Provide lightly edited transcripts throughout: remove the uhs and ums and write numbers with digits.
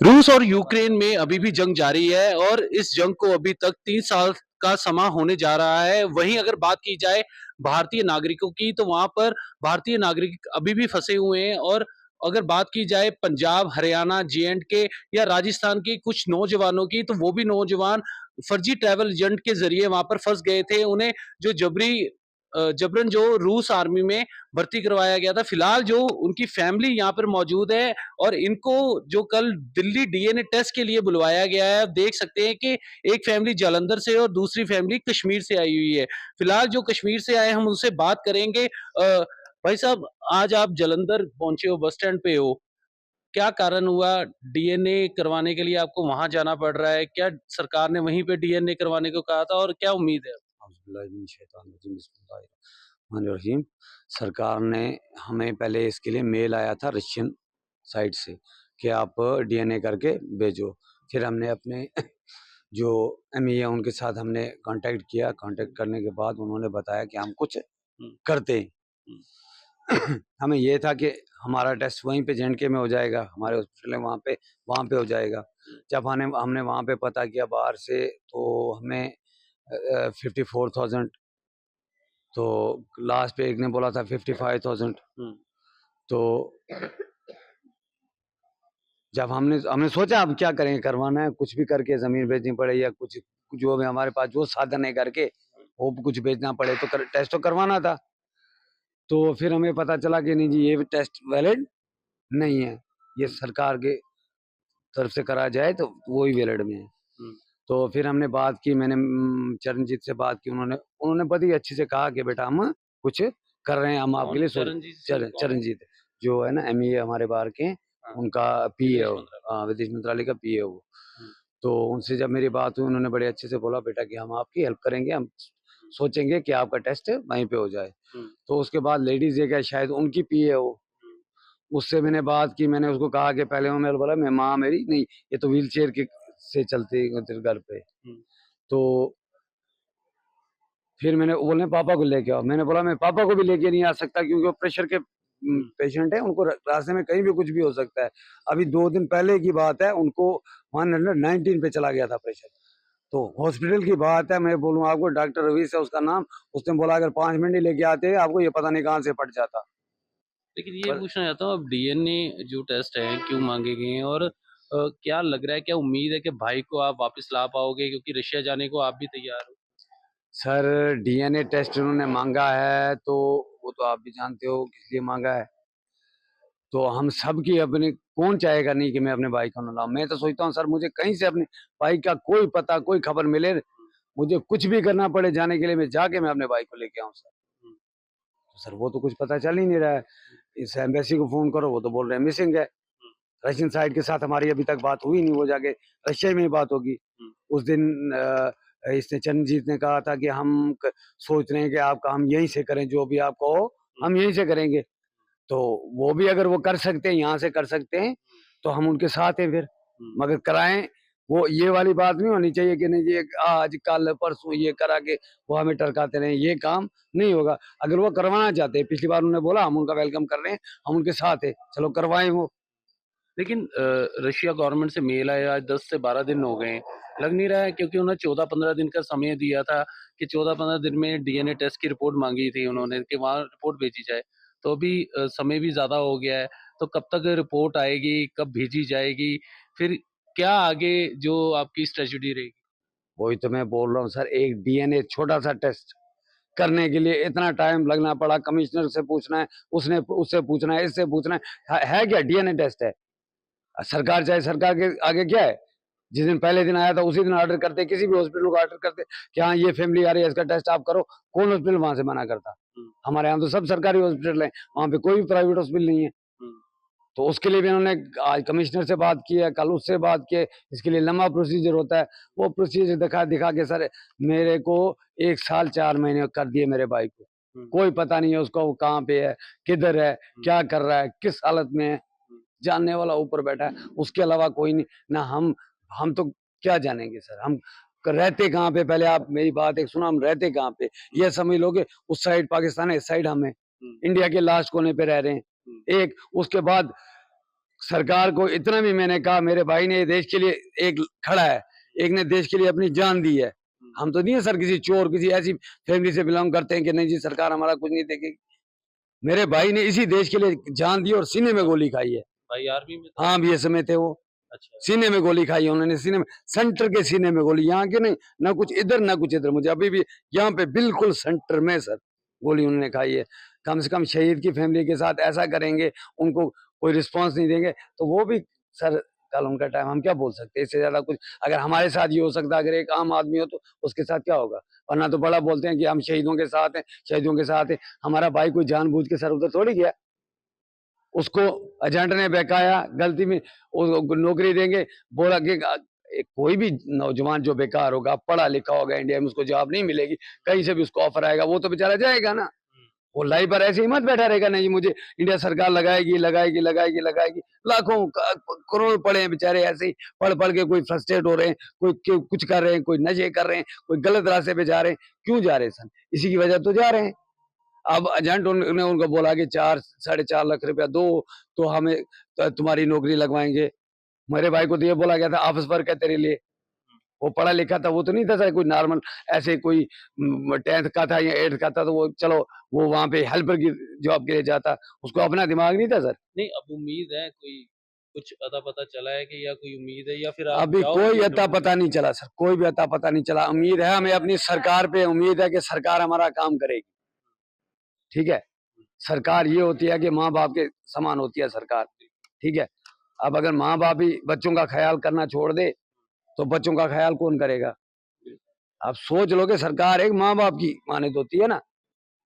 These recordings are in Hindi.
रूस और यूक्रेन में अभी भी जंग जारी है और इस जंग को अभी तक 3 साल का समा होने जा रहा है। वहीं अगर बात की जाए भारतीय नागरिकों की, तो वहाँ पर भारतीय नागरिक अभी भी फँसे हुए हैं और अगर बात की जाए पंजाब, हरियाणा, जे-एंड-के या राजस्थान के कुछ नौजवानों की, तो वो भी नौजवान फर्जी ट्रैवल एजेंट के ज़रिए वहाँ पर फँस गए थे। उन्हें जो जबरन जो रूस आर्मी में भर्ती करवाया गया था। फिलहाल जो उनकी फैमिली यहाँ पर मौजूद है और इनको जो कल दिल्ली डीएनए टेस्ट के लिए बुलवाया गया है। आप देख सकते हैं कि एक फैमिली जालंधर से और दूसरी फैमिली कश्मीर से आई हुई है। फिलहाल जो कश्मीर से आए हम उनसे बात करेंगे। भाई साहब, आज आप जालंधर पहुँचे हो, बस स्टैंड पे हो। क्या कारण हुआ डीएनए करवाने के लिए आपको वहाँ जाना पड़ रहा है? क्या सरकार ने वहीं पे डीएनए करवाने को कहा था और क्या उम्मीद है? रहीम। सरकार ने हमें पहले इसके लिए मेल आया था रशियन साइड से कि आप डीएनए करके भेजो। फिर हमने अपने जो एमई है उनके साथ हमने कांटेक्ट किया। कांटेक्ट करने के बाद उन्होंने बताया कि हम कुछ करते हैं। हमें ये था कि हमारा टेस्ट वहीं पे जेएंडके में हो जाएगा, हमारे हॉस्पिटल है वहाँ पे हो जाएगा। जब हमने वहाँ पे पता किया बाहर से, तो हमें 54,000, तो लास्ट पे एक ने बोला था 55,000। तो जब हमने सोचा अब क्या करेंगे, करवाना है कुछ भी करके, जमीन बेचनी पड़े या कुछ जो भी हमारे पास जो साधन है करके वो कुछ बेचना पड़े, तो टेस्ट तो करवाना था। तो फिर हमें पता चला कि नहीं जी, ये टेस्ट वैलिड नहीं है, ये सरकार के तरफ से करा जाए तो वो ही वैलिड में है। तो फिर हमने बात की, मैंने चरणजीत से बात की। उन्होंने बड़ी अच्छी से कहा कि बेटा हम कुछ कर रहे हैं, हम आपके लिए चरणजीत जो है ना एमईए हमारे बाहर के, उनका पीए विदेश मंत्रालय का पीए वो। तो उनसे जब मेरी बात हुई, उन्होंने बड़े अच्छे से बोला बेटा कि हम आपकी हेल्प करेंगे, हम सोचेंगे कि आपका टेस्ट वहीं पे हो जाए। तो उसके बाद लेडीज ये क्या शायद उनकी पीए वो, उससे मैंने बात की। मैंने उसको कहा कि पहले मैंने बोला मैं माँ मेरी नहीं, ये तो व्हील चेयर के से चलती है घर पे। तो फिर मैंने बोले पापा को लेके आओ। मैंने बोला मैं पापा को भी लेके नहीं आ सकता क्योंकि वो प्रेशर के पेशेंट है, उनको रास्ते में कहीं भी कुछ भी हो सकता है। अभी 2 दिन पहले की बात है, उनको 119 पे चला गया था प्रेशर। तो हॉस्पिटल की बात है, मैं बोलूँ आपको, डॉक्टर रवीश है उसका नाम, उसने बोला अगर 5 मिनट ही लेके आते आपको ये पता नहीं कहाँ से फट जाता। लेकिन ये पूछना चाहता हूँ, अब डीएनए जो टेस्ट है क्यों मांगे गए हैं और क्या लग रहा है, क्या उम्मीद है कि भाई को आप वापस ला पाओगे, क्योंकि रशिया जाने को आप भी तैयार हो? सर डीएनए टेस्ट उन्होंने मांगा है, तो वो तो आप भी जानते हो किस लिए मांगा है। तो हम सब की अपनी, कौन चाहेगा नहीं कि मैं अपने भाई को न लाऊं। मैं तो सोचता हूँ सर, मुझे कहीं से अपने भाई का कोई पता कोई खबर मिले, मुझे कुछ भी करना पड़े जाने के लिए, मैं जाके मैं अपने भाई को लेके आऊँ सर। तो सर वो तो कुछ पता चल ही नहीं रहा है। इस एम्बेसी को फोन करो, वो तो बोल रहे हैं मिसिंग है। रशियन साइड के साथ हमारी अभी तक बात हुई नहीं, वो जाके रशिया में ही बात होगी। उस दिन इसने चरणजीत ने कहा था कि हम सोच रहे हैं कि आपका हम यहीं से करें, जो भी आप कहो हम यहीं से करेंगे। तो वो भी अगर वो कर सकते हैं, यहाँ से कर सकते हैं, तो हम उनके साथ हैं फिर। मगर कराएं, वो ये वाली बात नहीं होनी चाहिए कि नहीं ये आज कल परसों ये करा के वो हमें टरकाते रहे, ये काम नहीं होगा। अगर वो करवाना चाहते हैं, पिछली बार उन्होंने बोला हम उनका वेलकम कर रहे हैं, हम उनके साथ हैं, चलो करवाएं वो। लेकिन रशिया गवर्नमेंट से मेल आया, 10 से 12 दिन हो गए हैं। लग नहीं रहा है, क्योंकि उन्होंने 14-15 दिन का समय दिया था कि 14-15 दिन में डीएनए टेस्ट की रिपोर्ट मांगी थी उन्होंने कि वहाँ रिपोर्ट भेजी जाए। तो अभी समय भी ज़्यादा हो गया है, तो कब तक रिपोर्ट आएगी, कब भेजी जाएगी? फिर क्या आगे जो आपकी स्ट्रेटजी रहेगी? वही तो मैं बोल रहा हूँ सर, एक डीएनए छोटा सा टेस्ट करने के लिए इतना टाइम लगना पड़ा। कमिश्नर से पूछना है, उसने उससे पूछना है, इससे पूछना है क्या डीएनए टेस्ट है? सरकार चाहे, सरकार के आगे क्या है? जिस दिन पहले दिन आया था उसी दिन ऑर्डर करते, किसी भी हॉस्पिटल को ऑर्डर करते कि हाँ ये फैमिली आ रही है, इसका टेस्ट आप करो। कौन हॉस्पिटल वहां से मना करता? हमारे यहाँ तो सब सरकारी हॉस्पिटल है, वहां पे कोई भी प्राइवेट हॉस्पिटल नहीं है। तो उसके लिए भी इन्होंने आज कमिश्नर से बात की है, कल उससे बात की है। इसके लिए लंबा प्रोसीजर होता है, वो प्रोसीजर दिखा दिखा के सर मेरे को 1 साल 4 महीने कर दिए मेरे भाई को। कोई पता नहीं है उसका, वो कहाँ पे है, किधर है, क्या कर रहा है, किस हालत में है, जानने वाला ऊपर बैठा है, उसके अलावा कोई नहीं ना। हम तो क्या जानेंगे सर, हम रहते कहाँ पे? पहले आप मेरी बात एक सुना, हम रहते कहाँ पे ये समझ लोगे। उस साइड पाकिस्तान है, इस साइड हम है, इंडिया के लास्ट कोने पे रह रहे हैं। एक उसके बाद सरकार को इतना भी मैंने कहा, मेरे भाई ने देश के लिए एक खड़ा है, एक ने देश के लिए अपनी जान दी है। हम तो नहीं है सर किसी चोर, किसी ऐसी फैमिली से बिलोंग करते हैं कि नहीं जी सरकार हमारा कुछ नहीं देखेगी। मेरे भाई ने इसी देश के लिए जान दी और सीने में गोली खाई है। भाई आर्मी में हाँ बीएसएफ में थे वो। अच्छा सीने में गोली खाई है उन्होंने, सीने में, सेंटर के सीने में गोली, यहाँ के नहीं, ना कुछ इधर ना कुछ इधर, मुझे अभी भी यहाँ पे बिल्कुल सेंटर में सर गोली उन्होंने खाई है। कम से कम शहीद की फैमिली के साथ ऐसा करेंगे, उनको कोई रिस्पांस नहीं देंगे तो वो भी सर कल उनका टाइम, हम क्या बोल सकते हैं इससे ज्यादा कुछ। अगर हमारे साथ ये हो सकता है, अगर एक आम आदमी हो तो उसके साथ क्या होगा। वरना तो बड़ा बोलते हैं कि हम शहीदों के साथ हैं, शहीदों के साथ हैं। हमारा भाई कोई जानबूझ के सर उधर थोड़ी गया, उसको एजेंट ने बहकाया, गलती में नौकरी देंगे, बोला कि कोई भी नौजवान जो बेकार होगा, पढ़ा लिखा होगा इंडिया में, उसको जॉब नहीं मिलेगी, कहीं से भी उसको ऑफर आएगा, वो तो बेचारा जाएगा ना। वो लाई पर ऐसे ही मत बैठा रहेगा, नहीं मुझे इंडिया सरकार लगाएगी लगाएगी लगाएगी लगाएगी। लाखों करोड़ पड़े हैं बेचारे ऐसे ही पढ़ पढ़ के, कोई फ्रस्ट्रेट हो रहे हैं, कोई कुछ कर रहे हैं, कोई नशे कर रहे हैं, कोई गलत रास्ते पे जा रहे हैं। क्यों जा रहे हैं सर? इसी की वजह तो जा रहे हैं। अब एजेंट ने उनको बोला कि 4-4.5 लाख रुपया दो तो हमें तुम्हारी नौकरी लगवाएंगे। मेरे भाई को तो ये बोला गया था ऑफिस वर्क है तेरे लिए। वो पढ़ा लिखा था, वो तो नहीं था सर कोई नॉर्मल ऐसे कोई 10th का था या 8th का था, तो वो चलो वो वहां पे हेल्पर की जॉब के लिए जाता, उसको अपना दिमाग नहीं था सर। नहीं अब उम्मीद है कोई कुछ अता पता चला है कि या कोई उम्मीद है या फिर आप अभी जाओगे कोई या अता नौकरी पता नहीं चला सर, कोई भी अता पता नहीं चला। उम्मीद है हमें अपनी सरकार पे, उम्मीद है कि सरकार हमारा काम करेगी। ठीक है, सरकार ये होती है कि माँ बाप के समान होती है सरकार। ठीक है, अब अगर माँ बाप ही बच्चों का ख्याल करना छोड़ दे तो बच्चों का ख्याल कौन करेगा। आप सोच लो कि सरकार एक माँ बाप की मानित होती है ना।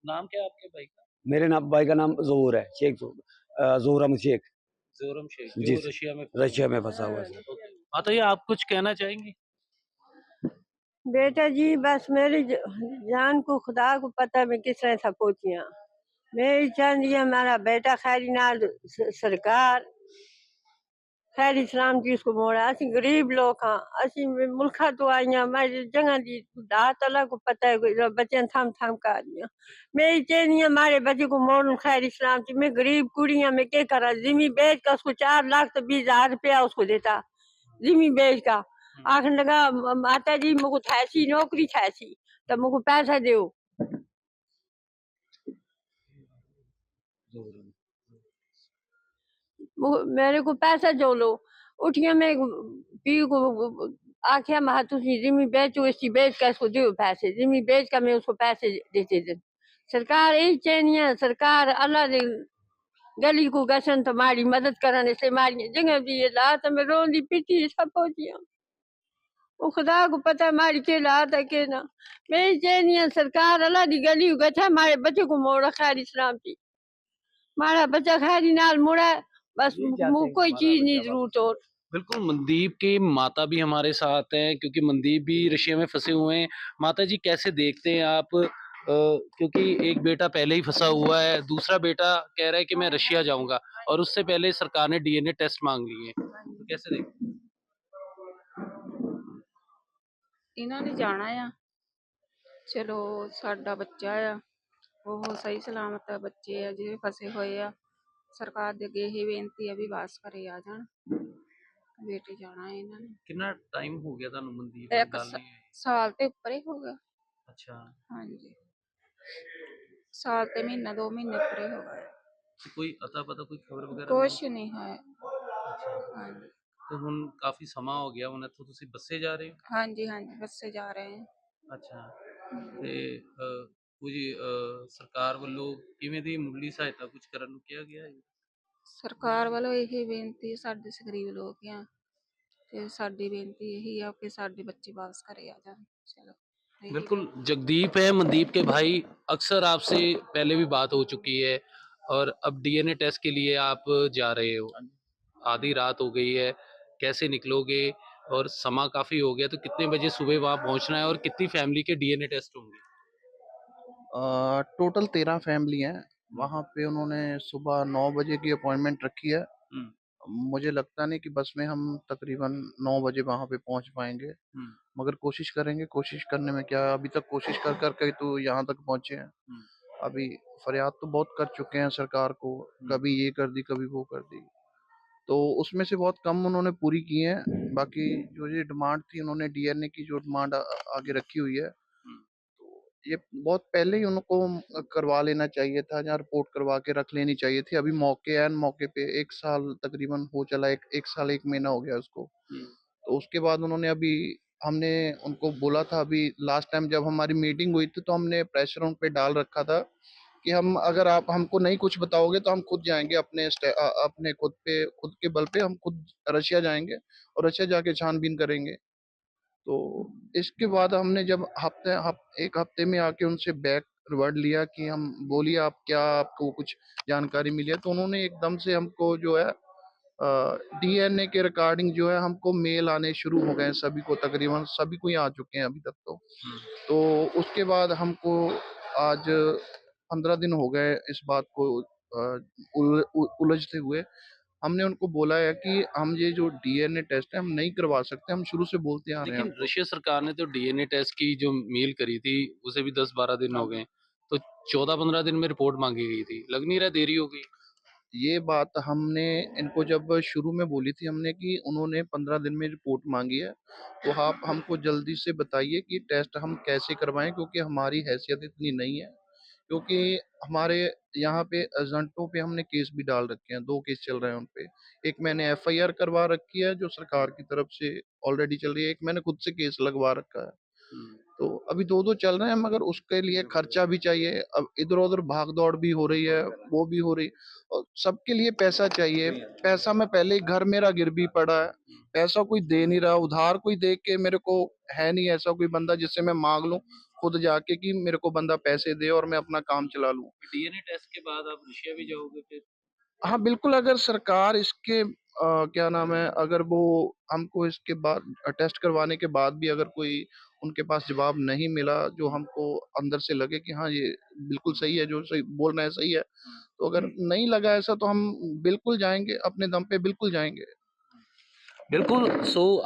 नाम क्या है आपके भाई का? मेरे नाम भाई का नाम जोहर है, शेख जोहर अहमद शेख। जोरम शेख जी जो सर, रशिया में फंसे रशिया हुए में फंसा हुआ है सर। हैं। ओके। हाँ तो ये आप कुछ कहना चाहेंगी? बेटा जी बस मेरी जान को खुदा को पता मैं किस तरह था पहुंचिया। मेरी चाहती है हमारा बेटा खैरी नाल सरकार खैर इस्लाम की उसको मोड़ा। असि गरीब लोग हाँ, असि मुल्खा तो आईया हमारी जगह दी दात अल्लाह को पता है कोई बच्चे थम थम का आदमी। मेरी चेनी हमारे बच्चे को मोड़ खैर इस्लाम की। मैं गरीब कुड़ी मैं क्या करा, जिमी बेच का उसको 4,20,000 रुपया उसको देता, जिमी बेच का। आखिर लगा माता जी मुझको थैसी नौकरी थैसी तो मुझको पैसा दो। मेरे को पैसा जो लो उठिया मैं पी को आखिया महा तुसी जिमी बेचो, इसकी बेच का इसको दो पैसे, जिमी बेच का मैं उसको पैसे देते थे। सरकार यही चाहिए, सरकार अल्लाह दे गली को गसन तो मारी मदद करन, इसलिए मारी जगह दी लात में रोंदी पिटी सब पहुंचिया। वो खुदा को पता है मारी के लात है के ना। मैं चाहिए सरकार अल्लाह दी गली को गथा मारे बच्चे को मोड़ा खैर इस्लाम की। मारा बच्चा खैरी नाल मुड़ा, बस मुझे कोई चीज नहीं जरूरत और। बिल्कुल मनदीप की माता भी हमारे साथ हैं क्योंकि मनदीप भी रशिया में फंसे हुए हैं। माता जी कैसे देखते हैं आप क्योंकि एक बेटा पहले ही फंसा हुआ है, दूसरा बेटा कह रहा है कि मैं रशिया जाऊंगा और उससे पहले सरकार ने डीएनए टेस्ट मांग लिए हैं, तो कैसे देखते हैं? ਇਹਨਾਂ ਨੇ ਜਾਣਾ ਆ। ਚਲੋ ਸਾਡਾ ਬੱਚਾ ਆ, ਉਹ ਸਹੀ ਸਲਾਮਤ ਬੱਚੇ ਆ ਜਿਹੜੇ ਫਸੇ ਹੋਏ ਆ। ਸਰਕਾਰ ਦੇ ਅੱਗੇ ਇਹ ਬੇਨਤੀ ਆ ਵੀ ਵਾਪਸ ਘਰੇ ਆ ਜਾਣ, ਬੇਟੇ ਜਾਣਾ ਹੈ ਇਹਨਾਂ ਨੇ। कितना टाइम हो गया था मनदीप को ਇੱਕ डालने? ਸਾਲ ਤੇ ਉੱਪਰ ਹੀ ਹੋ ਗਿਆ। अच्छा, ਹਾਂਜੀ, ਸਾਲ ਤੇ ਮਹੀਨਾ 2 ਮਹੀਨੇ ਉੱਪਰ ਹੀ ਹੋ ਗਏ। तो कोई अता पता कोई खबर वगैरह ਕੁਛ नहीं? ਨਹੀਂ ਹੈ। अच्छा, ਹਾਂਜੀ तो ਹੁਣ ਕਾਫੀ ਸਮਾਂ ਹੋ ਗਿਆ, ਹੁਣ ਇੱਥੋਂ ਤੁਸੀਂ ਬੱਸੇ ਜਾ ਰਹੇ ਹੋ? ਹਾਂਜੀ ਹਾਂਜੀ ਬੱਸੇ ਜਾ ਰਹੇ ਹਾਂ। ਅੱਛਾ, ਤੇ ਕੁਝ ਸਰਕਾਰ ਵੱਲੋਂ ਕਿਵੇਂ ਦੀ ਮੁੱਢਲੀ ਸਹਾਇਤਾ ਕੁਝ ਕਰਨ ਨੂੰ ਕਿਹਾ ਗਿਆ ਹੈ? ਸਰਕਾਰ ਵੱਲੋਂ ਇਹ ਬੇਨਤੀ ਸਾਡੇ ਗਰੀਬ ਲੋਕ ਆ ਤੇ ਸਾਡੀ ਬੇਨਤੀ ਇਹੀ ਆ ਕਿ ਸਾਡੇ ਬੱਚੇ ਵਾਪਸ ਘਰੇ ਆ ਜਾਣ। ਚਲੋ बिल्कुल, जगदीप है मनदीप के भाई। अक्सर आपसे पहले भी बात हो चुकी है और अब डीएनए टेस्ट के लिए आप जा रहे हो। आधी रात हो गई है, कैसे निकलोगे? और समा काफ़ी हो गया, तो कितने बजे सुबह वहाँ पहुँचना है और कितनी फैमिली के डीएनए टेस्ट होंगे? टोटल 13 फैमिली हैं। वहाँ पे उन्होंने सुबह 9 बजे की अपॉइंटमेंट रखी है। मुझे लगता नहीं कि बस में हम तकरीबन 9 बजे वहाँ पे पहुँच पाएंगे, मगर कोशिश करेंगे। कोशिश करने में क्या, अभी तक कोशिश कर कर के तो यहाँ तक पहुँचे हैं। अभी फरियाद तो बहुत कर चुके हैं सरकार को, कभी ये कर दी कभी वो कर दी, तो उसमें से बहुत कम उन्होंने पूरी की हैं। बाकी जो ये डिमांड थी, उन्होंने डीएनए की जो डिमांड आगे रखी हुई है, ये बहुत पहले ही उनको करवा लेना चाहिए था, या रिपोर्ट करवा के रख लेनी चाहिए थी। अभी एन मौके पे 1 साल तकरीबन हो चला, 1 साल 1 महीना हो गया उसको। तो उसके बाद उन्होंने अभी, हमने उनको बोला था, अभी लास्ट टाइम जब हमारी मीटिंग हुई थी तो हमने प्रेशर उन पे डाल रखा था कि हम, अगर आप हमको नहीं कुछ बताओगे तो हम खुद जाएंगे, अपने खुद के बल पे हम खुद रशिया जाएंगे और रशिया जाके छानबीन करेंगे। तो इसके बाद हमने जब एक हफ्ते में आके उनसे बैक वर्ड लिया कि हम, बोलिए आप क्या, आपको कुछ जानकारी मिली है, तो उन्होंने एकदम से हमको जो है डीएनए के रिकॉर्डिंग जो है, हमको मेल आने शुरू हो गए, सभी को, तकरीबन सभी को ही आ चुके हैं अभी तक तो उसके बाद हमको आज 15 दिन हो गए इस बात को उलझते हुए। हमने उनको बोला है कि हम ये जो डीएनए टेस्ट है हम नहीं करवा सकते, हम शुरू से बोलते आ रहे हैं लेकिन आपको। रशिया सरकार ने तो डीएनए टेस्ट की जो मेल करी थी, उसे भी 10-12 दिन हो गए, तो 14-15 दिन में रिपोर्ट मांगी गई थी। लग नहीं रहा देरी हो गई? ये बात हमने इनको जब शुरू में बोली थी हमने, कि उन्होंने 15 दिन में रिपोर्ट मांगी है, तो आप हमको जल्दी से बताइए कि टेस्ट हम कैसे करवाएं, क्योंकि हमारी हैसियत इतनी नहीं है। क्योंकि हमारे यहाँ पे एजेंटों पे हमने केस भी डाल रखे हैं, 2 केस चल रहे हैं उन पे। एक मैंने एफआईआर करवा रखी है जो सरकार की तरफ से ऑलरेडी चल रही है, एक मैंने खुद से केस लगवा रखा है। तो अभी 2-2 चल रहे हैं, मगर उसके लिए खर्चा भी चाहिए। अब इधर-उधर भाग-दौड़ भी हो रही है, वो भी हो रही है, और सबके लिए पैसा चाहिए। पैसा, मैं पहले ही, घर मेरा गिरवी पड़ा है, पैसा कोई दे नहीं रहा, उधार कोई दे के मेरे को है नहीं ऐसा कोई बंदा जिससे मैं माँग लूँ खुद जाके कि मेरे को बंदा पैसे दे और मैं अपना काम चला लूँ। डीएनए टेस्ट के बाद आप रशिया भी जाओगे फिर? हाँ, बिल्कुल, अगर सरकार इसके क्या नाम है, अगर वो हमको इसके बाद टेस्ट करवाने के बाद भी अगर कोई उनके पास जवाब नहीं मिला, जो हमको अंदर से लगे कि हाँ, ये बिल्कुल सही है, जो सही बोल रहे हैं सही है, तो अगर नहीं लगा ऐसा तो हम बिल्कुल जाएँगे, अपने दम पे बिल्कुल जाएँगे। बिल्कुल,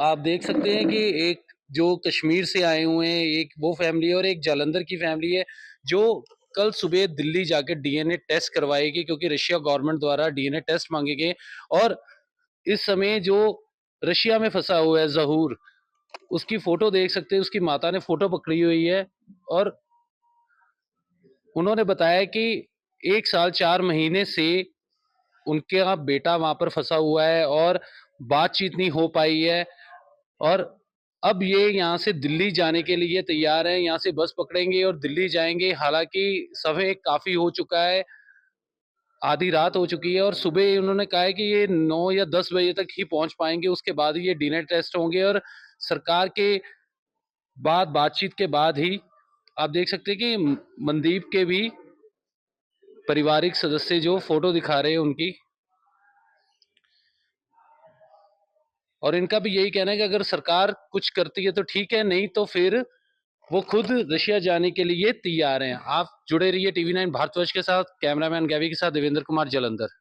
आप देख सकते हैं कि एक जो कश्मीर से आए हुए हैं, एक वो फैमिली है और एक जालंधर की फैमिली है, जो कल सुबह दिल्ली जाके डीएनए टेस्ट करवाएगी, क्योंकि रशिया गवर्नमेंट द्वारा डीएनए टेस्ट माँगे गए। और इस समय जो रशिया में फँसा हुआ है ज़हूर, उसकी फ़ोटो देख सकते हैं, उसकी माता ने फ़ोटो पकड़ी हुई है और उन्होंने बताया कि 1 साल 4 महीने से उनका बेटा वहाँ पर फँसा हुआ है और बातचीत नहीं हो पाई है। और अब ये यहाँ से दिल्ली जाने के लिए तैयार हैं, यहाँ से बस पकड़ेंगे और दिल्ली जाएँगे। हालाँकि समय काफ़ी हो चुका है, आधी रात हो चुकी है और सुबह उन्होंने कहा है कि ये 9 या 10 बजे तक ही पहुँच पाएँगे, उसके बाद ही ये डीएनए टेस्ट होंगे और सरकार के बातचीत के बाद ही आप देख सकते हैं कि मनदीप के भी पारिवारिक सदस्य जो फ़ोटो दिखा रहे हैं उनकी। और इनका भी यही कहना है कि अगर सरकार कुछ करती है तो ठीक है, नहीं तो फिर वो खुद रशिया जाने के लिए तैयार हैं। आप जुड़े रहिए टीवी 9 भारतवर्ष के साथ। कैमरामैन गैवी के साथ देवेंद्र कुमार, जालंधर।